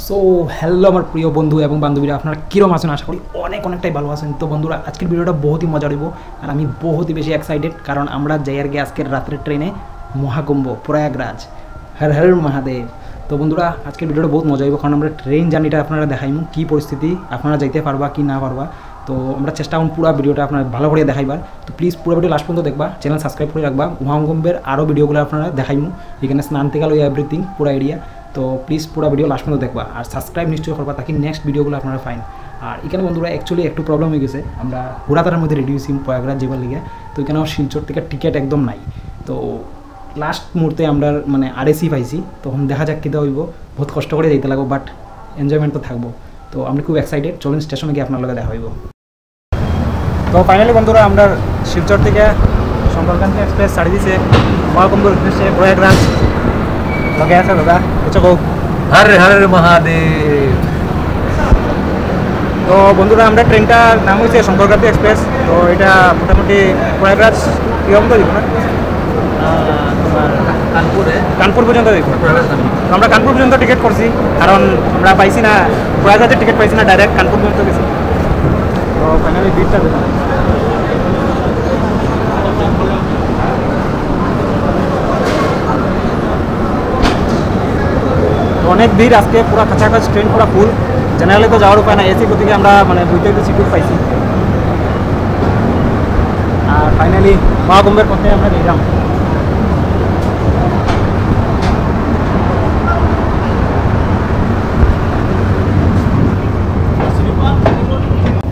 So hello আমার প্রিয় বন্ধু এবং বান্ধবীরা, আপনারা কীরকম আছেন? আশা করি অনেকটাই ভালো আছেন। তো বন্ধুরা, আজকের ভিডিওটা বহুতই মজা হইব আর আমি বহুতই বেশি এক্সাইটেড, কারণ আমরা যাই আর কি আজকের রাত্রের ট্রেনে মহাকুম্ভ প্রয়াগরাজ। হর হর মহাদেব। তো বন্ধুরা, আজকের ভিডিওটা বহুত মজা হইব, কারণ আমরা ট্রেন জার্নিটা আপনারা দেখাইমু কী পরিস্থিতি, আপনারা যাইতে পারবা কি না পারবা। তো আমরা চেষ্টা করুন পুরো ভিডিওটা আপনার ভালো করে দেখাইবার। তো প্লিজ পুরো ভিডিও লাস্ট পর্যন্ত দেখবা, চ্যানেল সাবস্ক্রাইব করে রাখবা। মহাকুম্ভের আরও ভিডিওগুলো আপনারা দেখাইমু, এখানে স্নান থেকে লই এভরিথিং পুরো এরিয়া। তো প্লিজ পুরো ভিডিও লাস্ট পর্যন্ত দেখবা আর সাবস্ক্রাইব নিশ্চয়ই করবা, তাকে নেক্সট ভিডিওগুলো আপনারা ফাইন। আর এখানে বন্ধুরা অ্যাকচুয়ালি একটু প্রবলেম হয়ে গেছে, আমরা হুড়াতারের মধ্যে রেডি হয়েছি প্রয়াগরাজ যাবার লিগে। তো এখানে শিলচর থেকে টিকিট একদম নাই। তো লাস্ট মুহূর্তে আমরা মানে আরএসি পাইছি, তখন দেখা যাক কীটা হইব। বহুত কষ্ট করে যাইতে লাগবো, বাট এনজয়মেন্ট তো থাকবো। তো আমি খুব এক্সাইটেড, চলুন স্টেশনে গিয়ে আপনার লগে দেখা হইব। তো ফাইনালি বন্ধুরা, আমরা শিলচর থেকে শঙ্করকান্তি এক্সপ্রেস ছাড়ি দিছে মহাকুম্ভের উদ্দেশ্যে প্রয়াগরাজ। লগে আছে দাদা, বুঝছো কো? হর হর মহাদেব। তো বন্ধুরা, আমরা ট্রেনটার নাম হয়েছে শঙ্করকান্তি এক্সপ্রেস। তো এটা মোটামুটি প্রয়াগরাজ কিরকম তো দিব না, তোমার কানপুর পর্যন্ত দেখবো। তো আমরা কানপুর পর্যন্ত টিকিট করছি, কারণ আমরা পাইছি না প্রয়াগরাজের টিকিট পাইছি না, ডাইরেক্ট কানপুর পর্যন্ত গেছি। তো ফাইনালি ভিড়টা দেখুন, অনেক ভিড় আজকে, পুরো কাছাকাছি ট্রেন পুরো ফুল। জেনারেলে তো যাওয়ার উপায় না, এসি গতিকে আমরা মানে বুঝতে সিট পাইছি। আর ফাইনালি মহাকুম্ভের পথে আমরা গেলাম।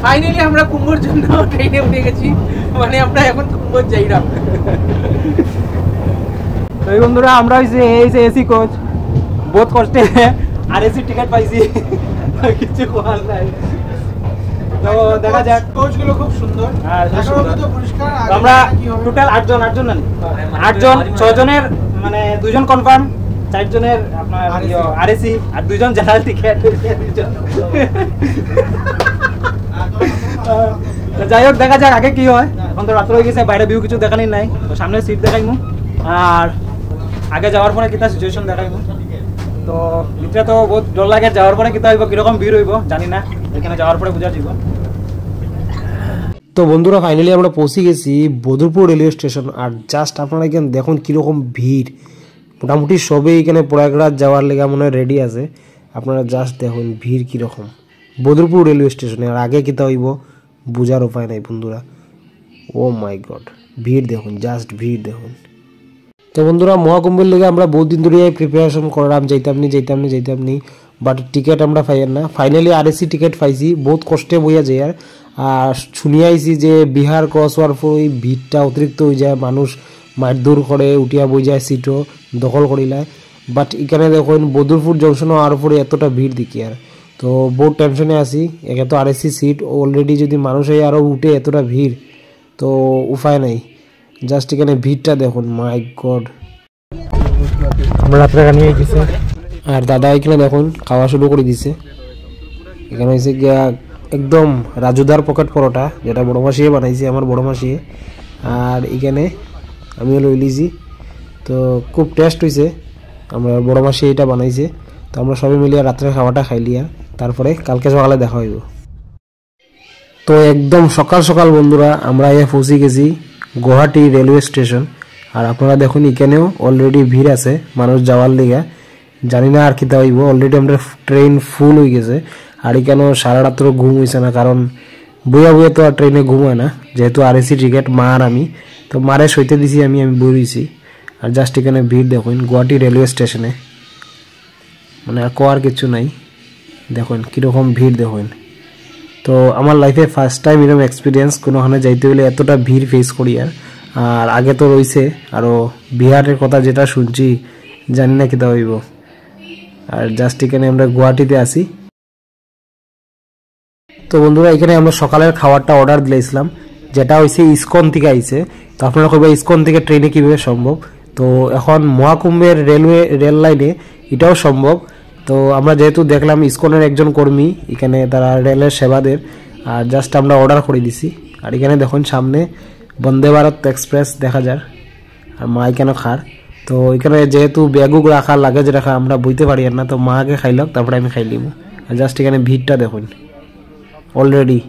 ফাইনালি আমরা কুম্ভর জন্য ট্রেনে উঠে গেছি, মানে আমরা এখন কুম্ভ যাই না। তো এই বন্ধুরা, আমরা হয়েছে এই যে এসি কোচ, বহুত কষ্টে আর এসি টিকিট পাইছি, কিছু করার নাই। তো দেখা যাক, কোচগুলো খুব সুন্দর। আমরা টোটাল 8 জন না 8 জন, 6 জনের মানে 2 জন কনফার্ম, 4 জনের আপনার আরএসি আর 2 জন জেনারেল টিকিট। যাই হোক, দেখা যাক আগে কি হয়। এখন তো রাত্র হয়ে গেছে, বাইরে ভিউ কিছু দেখানি নাই। তো সামনে সিট দেখাইমু আর আগে যাওয়ার পরে কিতা সিচুয়েশন দেখাইমু। তো ভিতরে তো বহুত ডর লাগে, যাওয়ার পরে কিতা হইব, কিরকম ভিড় হইব জানি না, এখানে যাওয়ার পরে বুঝা যাব। তো বন্ধুরা, ফাইনালি আমরা পৌঁছে গেছি বদরপুর রেলওয়ে স্টেশন। আর জাস্ট আপনারা এখানে দেখুন কীরকম ভিড়, মোটামুটি সবেই এখানে প্রয়াগরাজ যাওয়ার লেগে মনে হয় রেডি আছে। আপনারা জাস্ট দেখুন ভিড় কীরকম বদরপুর রেলওয়ে স্টেশনে। আর আগে কিতা হইব বোঝার উপায় নাই বন্ধুরা। ও মাই গড, ভিড় দেখুন, জাস্ট ভিড় দেখুন। তো বন্ধুরা, মহাকুম্ভের লেগে আমরা বহুত দিন ধরে প্রিপারেশন করলাম, যাইতাম নি, বাট টিকিট আমরা পাইয়ার না। ফাইনালি আরএসি টিকিট পাইছি, বহুত কষ্টে বইয়া যায়। আর শুনিয়ে আইছি যে বিহার ক্রস হওয়ার পর ওই ভিড়টা অতিরিক্ত হয়ে যায়, মানুষ মারধর করে উঠিয়া বই যায়, সিটও দখল করিলায়। বাট এখানে দেখুন বদরপুর জংশন হওয়ার পরে এতটা ভিড় দেখি আর, তো বহুত টেনশনে আছি। একে তো আরএসি সিট অলরেডি, যদি মানুষ আরও উঠে এতটা ভিড়, তো উপায় নাই। জাস্ট এখানে ভিড়টা দেখুন, মাই গড। আমরা রাত্রে নিয়ে গেছি আর দাদা এখানে দেখুন খাওয়া শুরু করে দিছে। এখানে হয়েছে গিয়া একদম রাজুদার পকেট পরোটা, যেটা বড় মাসিয়ে বানাইছে, আমার বড় মাসিয়ে। আর এখানে আমিও লই লিছি, তো খুব টেস্ট হয়েছে। আমরা বড় মাসি এটা বানাইছে। তো আমরা সবাই মিলিয়ে রাত্রে খাওয়াটা খাইলি, আর তারপরে কালকে সকালে দেখা হইব। তো একদম সকাল সকাল বন্ধুরা, আমরা পৌঁছে গেছি গুয়াহাটি রেলওয়ে স্টেশন। আর আপনারা দেখুন এখানেও অলরেডি ভিড় আছে মানুষ যাওয়ার লিগা, জানি না আর কিতা হইব। অলরেডি আমরা ট্রেন ফুল হয়ে গেছে। আর এখানেও সারা রাত্র ঘুম হয়েছে না, কারণ বইয়া তো আর ট্রেনে ঘুম হয় না, যেহেতু আরএসি টিকিট। মা আর আমি তো মারে সইতে দিছি, আমি বই রয়েছি। আর জাস্ট এখানে ভিড় দেখুন গুয়াহাটি রেলওয়ে স্টেশনে, মানে আর কোয়ার কিছু নাই। দেখুন কীরকম ভিড় দেখুন। তো আমার লাইফে ফার্স্ট টাইম এরকম এক্সপিরিয়েন্স, কোনোখানে যাইতে হলে এতটা ভিড় ফেস করি। আর আগে তো রয়েছে আরও বিহারের কথা, যেটা শুনছি জানি না কিতা হইব। আর জাস্ট এখানে আমরা গুয়াহাটিতে আসি। তো বন্ধুরা, এখানে আমরা সকালের খাবারটা অর্ডার দিয়েছিলাম, যেটা হয়েছে ইসকন থেকে আইছে। তো আপনারা কইবা ইসকন থেকে ট্রেনে কীভাবে সম্ভব? তো এখন মহাকুম্ভের রেল লাইনে এটাও সম্ভব। তো আমরা যেহেতু দেখলাম ইসকনের একজন কর্মী এখানে, তারা রেলের সেবাদের, আর জাস্ট আমরা অর্ডার করে দিছি। আর এখানে দেখুন সামনে বন্দে ভারত এক্সপ্রেস দেখা যায়, আর মা এখানে খার। তো এখানে যেহেতু ব্যাগুক রাখা লাগেজ রাখা আমরা বইতে পারি না, তো মা আগে খাইলাম তারপরে আমি খাইলিম। জাস্ট এখানে ভিড়টা দেখুন অলরেডি।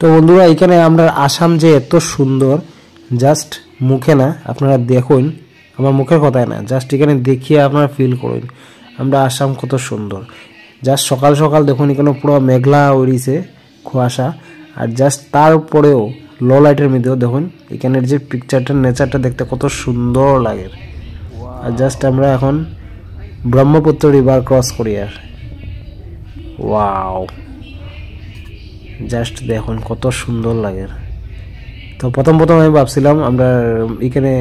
তো বন্ধুরা এখানে আমরা আসাম যে এত সুন্দর, জাস্ট মুখে না, আপনারা দেখুন, আমার মুখের কথাই না, জাস্ট এখানে দেখিয়ে আপনারা ফিল করুন আমরা আসাম কত সুন্দর। জাস্ট সকাল সকাল দেখুন এখানে পুরো মেঘলা উড়িছে কুয়াশা, আর জাস্ট তারপরেও লো লাইটের মধ্যেও দেখুন এখানের যে পিকচারটা, নেচারটা দেখতে কত সুন্দর লাগে। আর জাস্ট আমরা এখন ব্রহ্মপুত্র রিভার ক্রস করি, আর ওয়াও জাস্ট দেখুন কত সুন্দর লাগে। তো প্রথম আমি ভাবছিলাম আমরা এখানে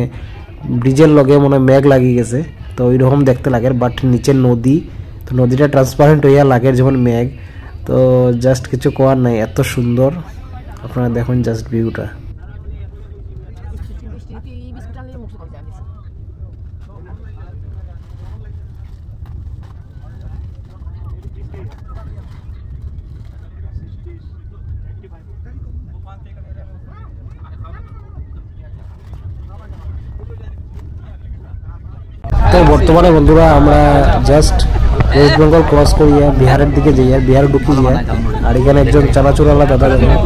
ব্রিজের লগে মনে মেঘ লাগিয়ে গেছে, তো ওইরকম দেখতে লাগে, বাট নিচে নদী, তো নদীটা ট্রান্সপারেন্ট হইয়া লাগে যেমন মেঘ। তো জাস্ট কিছু করার নাই, এত সুন্দর। আপনারা দেখুন জাস্ট ভিউটা। তো বর্তমানে বন্ধুরা আমরা জাস্ট ওয়েস্ট বেঙ্গল ক্রস করিয়া বিহারের দিকে যাইয়া, বিহার ঢুকি যাইয়া, আর এখানে একজন চানাচুরওয়ালা দাদা দেখুন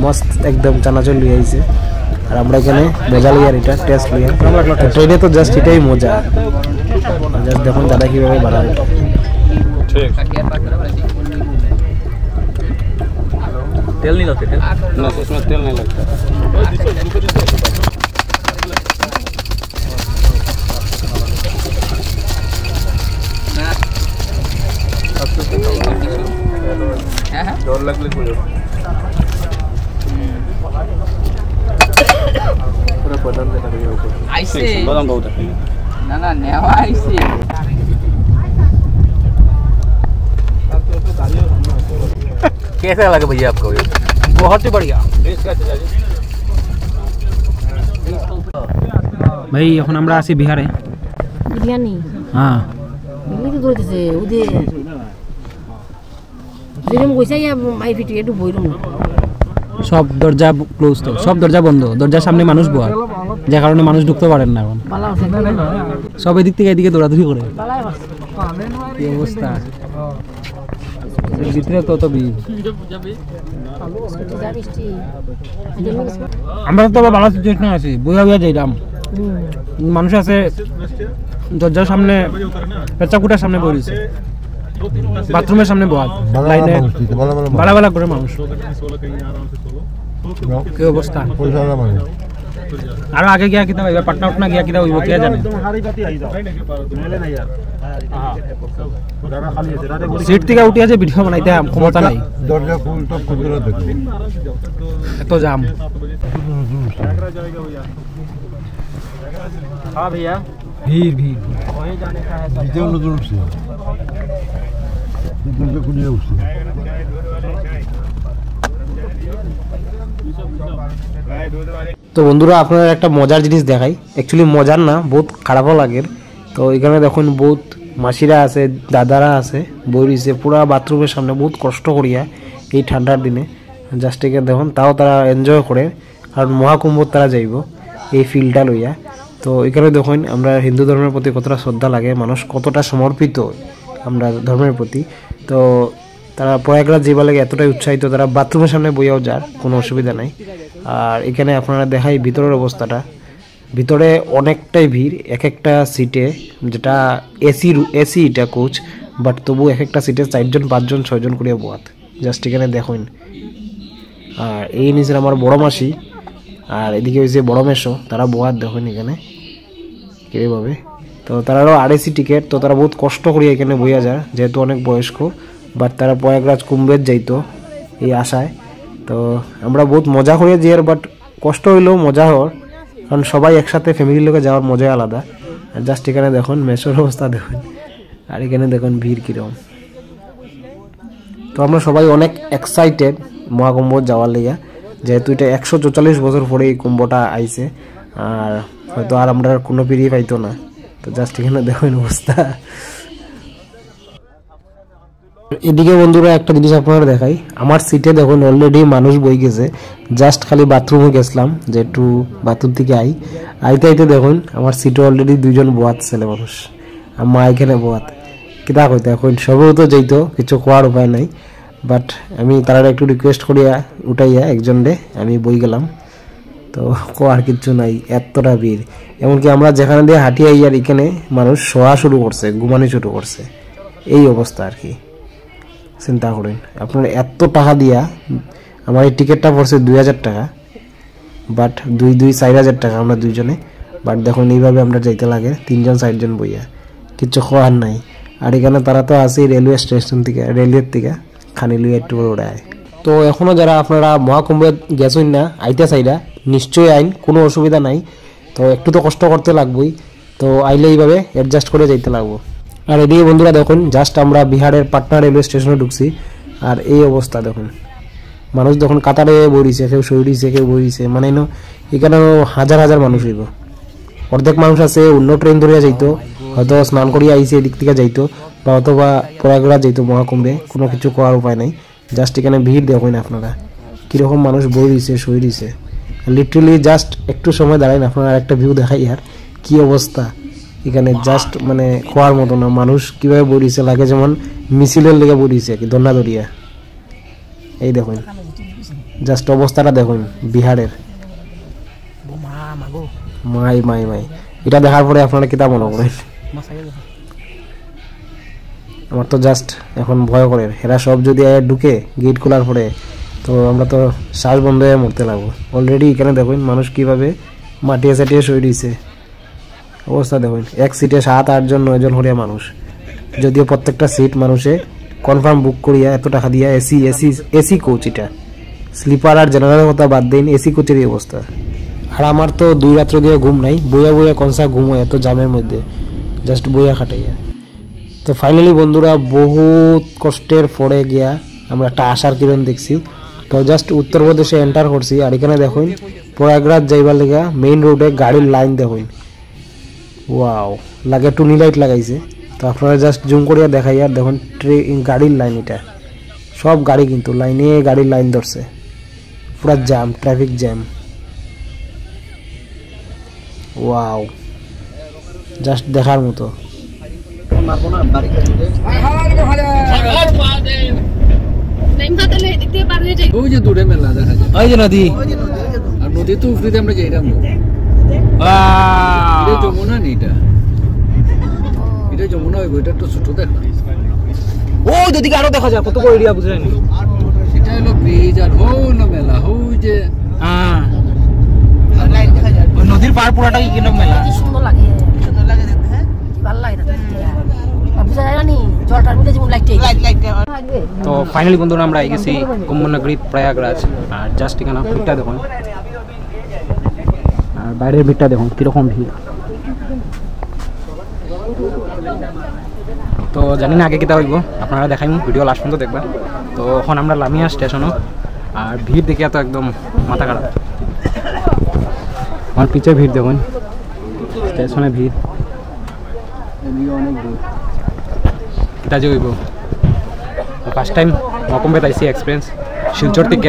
মস্ত একদম চানাচুর লিয়ে আইছে, আর আমরা এখানে মজা লিয়ার এটা টেস্ট লিয়ার। ট্রেনে তো জাস্ট এটাই মজা, জাস্ট দেখুন দাদা কিভাবে বানায়। तेल नहीं लगते? तेल ना, इसमें तेल नहीं लगता। डर लगले पूरा बदन देना है ऊपर। ऐसे बदन बहुत है ना नेवा ऐसे कैसा लगा भैया आपको ये? बहुत ही बढ़िया ভাই। এখন আমরা আছি বিহারে। বিরিয়ানি হ্যাঁ বিরিয়ানি তো ধরতেছে ওদের যেরকম কইছে আই ফিট একটু বইরম না, সব দরজা ক্লোজ, তো সব দরজা বন্ধ, দরজার সামনে মানুষ বয়, যে কারণে মানুষ ঢুকতে পারেন না এখন। বালা আছে সব এদিক থেকে এদিকে দৌড়াদৌড়ি করে, বালাই আছে কি অবস্থা। ভিতরে তো ভিড়। যাবিস্তি আমরা তো ভালো সিচুয়েশনে আছি, বইয়া বইয়া যাইলাম। মানুষ আছে দরজার সামনে, পেঁচাকুটার সামনে বইছে, বাথরুমের সামনে বয়া লাইনে বালা বালা করে মানুষ। কি অবস্থা। আরো আগে গিয়া কিতা হইবা, পাটনা উটনা গিয়া কিতা হইব কে জানে। সিট থেকে উঠে আছে ভিডিও বানাইতে ক্ষমতা নাই, দরজা ফুল তো খুলে দেখো এত জাম। हाँ भैया ভিড় ভিড়। वही जाने का है सब। দ্বিতীয় নতুন উঠছে দরজা খুলে উঠছে। তো বন্ধুরা আপনারা একটা মজার জিনিস দেখাই, অ্যাকচুয়ালি মজার না, বহুত খারাপও লাগে। তো এখানে দেখুন বহুত মাসিরা আছে, দাদারা আছে, বই রয়েছে পুরা বাথরুমের সামনে, বহুত কষ্ট করিয়া এই ঠান্ডার দিনে। জাস্ট এখানে দেখুন তাও তারা এনজয় করে, কারণ মহাকুম্ভ তারা যাইব এই ফিলটা লইয়া। তো এখানে দেখুন আমরা হিন্দু ধর্মের প্রতি কতটা শ্রদ্ধা লাগে, মানুষ কতটা সমর্পিত আমরা ধর্মের প্রতি। তো তারা প্রয়াগরাজ যাইবার লাগে এতটাই উৎসাহিত, তারা বাথরুমের সামনে বইয়াও যার কোনো অসুবিধা নাই। আর এখানে আপনারা দেখাই ভিতরের অবস্থাটা, ভিতরে অনেকটাই ভিড়, এক একটা সিটে, যেটা এসি এটা কোচ, বাট তবু এক একটা সিটে 4জন 5জন 6জন করে বোয়াত। জাস্ট এখানে দেখুন। আর এই নিচে আমার বড় মাসি, আর এদিকে হয়েছে বড় মেশো, তারা বোয়াত দেখুন এখানে কীভাবে। তো তারাও আরএসি টিকিট, তো তারা বহুত কষ্ট করিয়া এখানে বইয়া যায়, যেহেতু অনেক বয়স্ক, বাট তারা প্রয়াগরাজ কুম্ভের যাইতো এই আশায়। তো আমরা বহুত মজা করিয়া যাই, বাট কষ্ট হইলেও মজা হওয়ার, কারণ সবাই একসাথে ফ্যামিলির লোকে যাওয়ার মজাই আলাদা। আর জাস্ট এখানে দেখুন মেশোর অবস্থা দেখুন, আর এখানে দেখুন ভিড় কীরকম। তো আমরা সবাই অনেক এক্সাইটেড মহাকুম্ভ যাওয়ার লেগে, যেহেতু এটা 144 বছর পরে এই কুম্ভটা আইছে, আর হয়তো আর আমরা কোনো পিড়িয়ে পাইতো না। তো জাস্ট এখানে দেখুন অবস্থা। এদিকে বন্ধুরা একটা জিনিস আপনারা দেখাই, আমার সিটে দেখুন অলরেডি মানুষ বই গেছে। জাস্ট খালি বাথরুমে গেছিলাম যে একটু বাথরুম থেকে আইতে আইতে দেখুন আমার সিটে অলরেডি 2 জন বোয়াত ছেলে মানুষ, আর মা এখানে বোয়াত। কিতা কইতে এখন সবেও তো যাইতো, কিছু কোয়ার উপায় নাই। বাট আমি তারা একটু রিকোয়েস্ট করিয়া উঠাইয়া একজনরে আমি বই গেলাম, তো কোয়ার কিচ্ছু নাই, এতটা ভিড়। এমনকি আমরা যেখানে দিয়ে হাঁটি আইয়ার এখানে মানুষ শোয়া শুরু করছে, ঘুমানো শুরু করছে, এই অবস্থা আর কি। চিন্তা করেন আপনার এত টাকা দিয়া, আমার এই টিকিটটা পড়ছে 2000 টাকা, বাট 4,000 টাকা আমরা দুইজনে। বাট দেখুন এইভাবে আমরা যাইতে লাগে 3 জন 4 জন বইয়া, কিচ্ছু খাওয়ার নাই। আর এখানে তারা তো আছে রেলওয়ে স্টেশন থেকে, রেলওয়ের থেকে খানি লুই একটু ওড়ায়। তো এখনও যারা আপনারা মহাকুম্ভে গেছেন না, আইতে চাইরা নিশ্চয়ই আইন, কোনো অসুবিধা নাই। তো একটু তো কষ্ট করতে লাগবেই, তো আইলে এইভাবে অ্যাডজাস্ট করে যাইতে লাগবো। আর এদিকে বন্ধুরা দেখুন জাস্ট আমরা বিহারের পাটনা রেলওয়ে স্টেশনে ঢুকছি, আর এই অবস্থা দেখুন। মানুষ যখন কাতারে বইছে, কেউ সইছে, কেউ বইছে, মানে এখানে হাজার হাজার মানুষ হইব। অর্ধেক মানুষ আছে অন্য ট্রেন ধরিয়া যাইতো, হয়তো স্নান করিয়া আইসে এদিক থেকে যাইতো, বা অথবা প্রয়াগরাজ যাইতো মহাকুম্ভে, কোনো কিছু করার উপায় নাই। জাস্ট এখানে ভিড় দেখুন আপনারা কীরকম মানুষ বই রয়েছে, সই রয়েছে। লিটারেলি জাস্ট একটু সময় দাঁড়াইন, আপনারা একটা ভিউ দেখাই আর কি অবস্থা এখানে। জাস্ট মানে খোয়ার মতো না, মানুষ কীভাবে বই রয়েছে, লাগে যেমন মিছিলের লেগে বই রয়েছে কি দন্ডা দরিয়া। এই দেখুন জাস্ট অবস্থাটা দেখুন বিহারের। মাই মাই মাই এটা দেখার পরে আপনারা কিতা মনে করেন? আমার তো জাস্ট এখন ভয় করে, এরা সব যদি ঢুকে গেট খোলার পরে, তো আমরা তো শ্বাস বন্ধ হয়ে মরতে লাগবো। অলরেডি এখানে দেখুন মানুষ কিভাবে মাটিয়ে চাটিয়ে শুয়ে দিয়েছে, অবস্থা দেখুন। এক সিটে 7-8 জন 9 জন হরিয়া মানুষ, যদিও প্রত্যেকটা সিট মানুষে কনফার্ম বুক করিয়া এত টাকা দিয়া। এসি কোচ, এটা স্লিপার আর জেনারেলের কথা বাদ দিন, এসি কোচেরই অবস্থা। আর আমার তো 2 রাত্র দিয়ে ঘুম নাই, বইয়া বইয়া কনসা ঘুম হয় এত জামের মধ্যে, জাস্ট বইয়া খাটাইয়া। তো ফাইনালি বন্ধুরা বহুত কষ্টের পরে গিয়া আমরা একটা আশার কিরণ দেখছি। তো জাস্ট উত্তরপ্রদেশে এন্টার করছি, আর এখানে দেখুন প্রয়াগরাজ যাইবার লেগা মেইন রোডে গাড়ির লাইন দেখুন। ওয়াও, লাগে টুনি লাইট লাগাইছে। তো আপনারা জাস্ট জুম করিয়া দেখাই, আর দেখুন গাড়ির লাইন, এটা সব গাড়ি কিন্তু লাইনে গাড়ির লাইন ধরছে, পুরা jam, traffic jam. Wow, just দেখার মতো। ওই যে দূরে মেলা দেখা যায়, ওই যে নদী, আর নদী তো উফরিতে আমরা যাইলাম। যমুনা নেই, এটা যমুনা হইব, এটা তো ছোট দেখা। ও যদি আরো দেখা যায় কত বড় এরিয়া, বুঝলেন? সেটা হলো ব্রিজ, আর হলো মেলা, ওই যে হ্যাঁ নদীর পার পুরাটাই কিন্তু মেলা। সুন্দর লাগে, সুন্দর লাগে দেখতে। হ্যাঁ ভালো লাগে দেখতে, বুঝা যায় না জলটার মধ্যে যেমন লাইট। তো ফাইনালি বন্ধুরা আমরা এই গেছি কুম্ভনগরী প্রয়াগরাজ, আর জাস্ট এখানে ভিড়টা দেখুন, আর বাইরের ভিড়টা দেখুন কিরকম ভিড়। তো জানি না আগে কিতা হইব, আপনারা দেখাইম, ভিডিও লাস্ট পর্যন্ত দেখবেন। তো এখন আমরা লামিয়া স্টেশনও, আর ভিড় দেখে তো একদম মাথা খারাপ। আমার পিছিয়ে ভিড় দেখুন, স্টেশনে ভিড় অনেক দূর। এটা যে হইব ফার্স্ট টাইম মহাকুম্ভে আইসি এক্সপিরিয়েন্স শিলচর থেকে।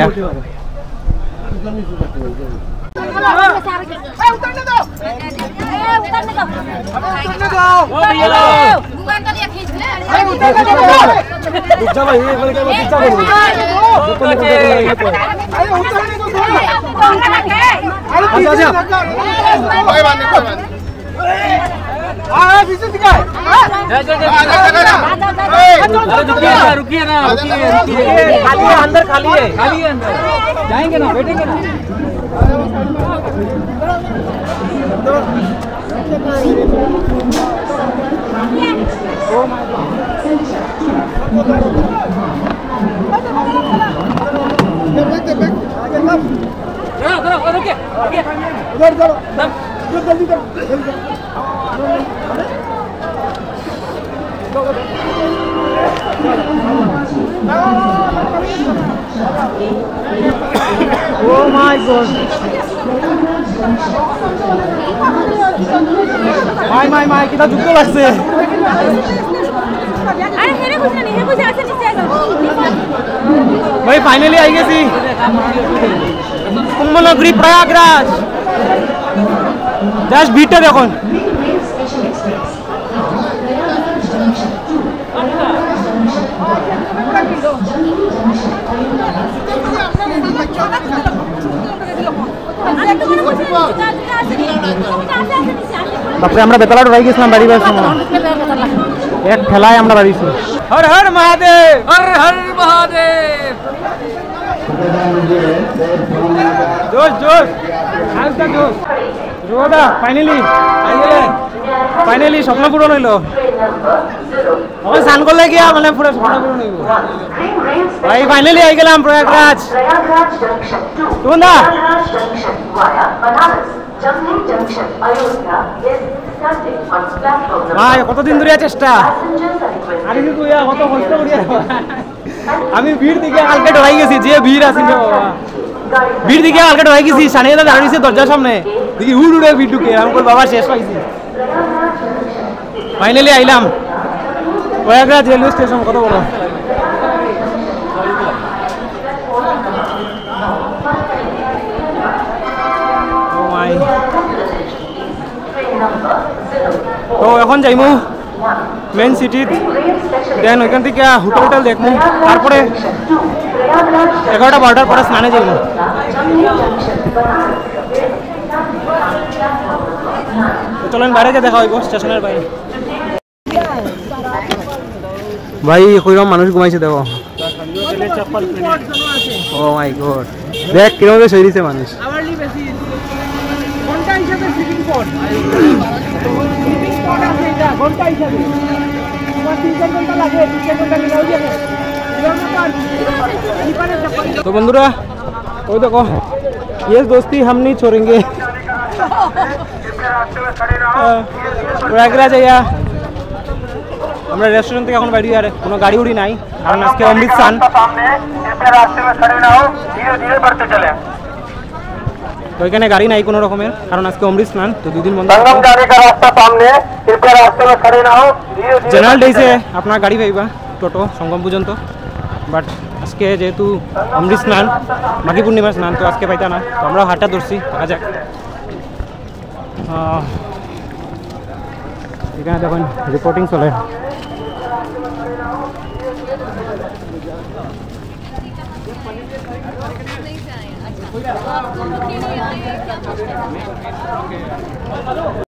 रुकिए ना, खाली है अंदर, खाली है अंदर, जाएंगे ना, बैठेंगे ना। रुकिए, उधर जल्दी Oh my God! My, kita juggle লাগছে। अरे हेरे कुछ नहीं है कुछ ऐसे नीचे भाई फाइनली आई गेছি কুম্ভনগরী প্রয়াগরাজ জাস্ট ভিড়টা দেখুন বাপরে আমরা বেতলা ঢাই গেছিলাম বাড়ি বাস এক ঠেলায় আমরা বাড়িছি হর হর মহাদেব हर हर महादेव जोश जोश आज का जोश रोदा फाइनली स्वप्न पूरण হইল আমি স্নান করলে গিয়া মানে পুরো স্বপ্ন পূরণ হইব ভাই ফাইনালি আই গেলাম প্রয়াগরাজ তোমরা ভাই কতদিন ধরে চেষ্টা আরে তুই কত কষ্ট করিয়া আমি ভিড় দিকে কালকে ডরাই গেছি যে ভিড় আছে বাবা ভিড় দিকে কালকে ডরাই গেছি সানিয়া দাঁড়িয়েছে দরজার সামনে দেখি উড় উড়ে ভিড় ঢুকে আমি কই বাবা শেষ পাইছি ফাইনালি আইলাম প্রয়াগরাজ রেলওয়ে স্টেশন কত বড় ও মাই তো এখন যাইমু মেন সিটি দেন ওইখান থেকে হোটেল দেখবো তারপরে 11টা-12টার পরে স্নানে যাইমু চলেন বাইরে গিয়ে দেখা হইব স্টেশনের বাইরে ভাই কইরম মানুষ ঘুমাইছে দেখো ও মাই গড দেখ কিরম সই দিছে মানুষ আওয়ারলি বেশি ঘন্টা হিসাবে সিটিং স্পট আছে এটা ঘন্টা হিসাবে তোমার 3-4 ঘন্টা লাগে 3-4 ঘন্টা লেগে যাবে तो बंधुरा वो देखो ये दोस्ती हम नहीं छोड़ेंगे प्रयागराज आइया আমরা রেস্টুরেন্ট থেকে এখন বাইরে আর কোনো গাড়ি উড়ি নাই কারণ আজকে অমৃত স্নান তো এখানে গাড়ি নাই কোনো রকমের কারণ আজকে অমৃত স্নান তো দুদিন বন্ধ জেনারেল ডেইসে আপনার গাড়ি পাইবা টোটো সঙ্গম পর্যন্ত বাট আজকে যেহেতু অমৃত স্নান মাঘী পূর্ণিমার স্নান তো আজকে পাইতা না তো আমরা হাটটা ধরছি দেখা যাক এখানে দেখুন রিপোর্টিং চলে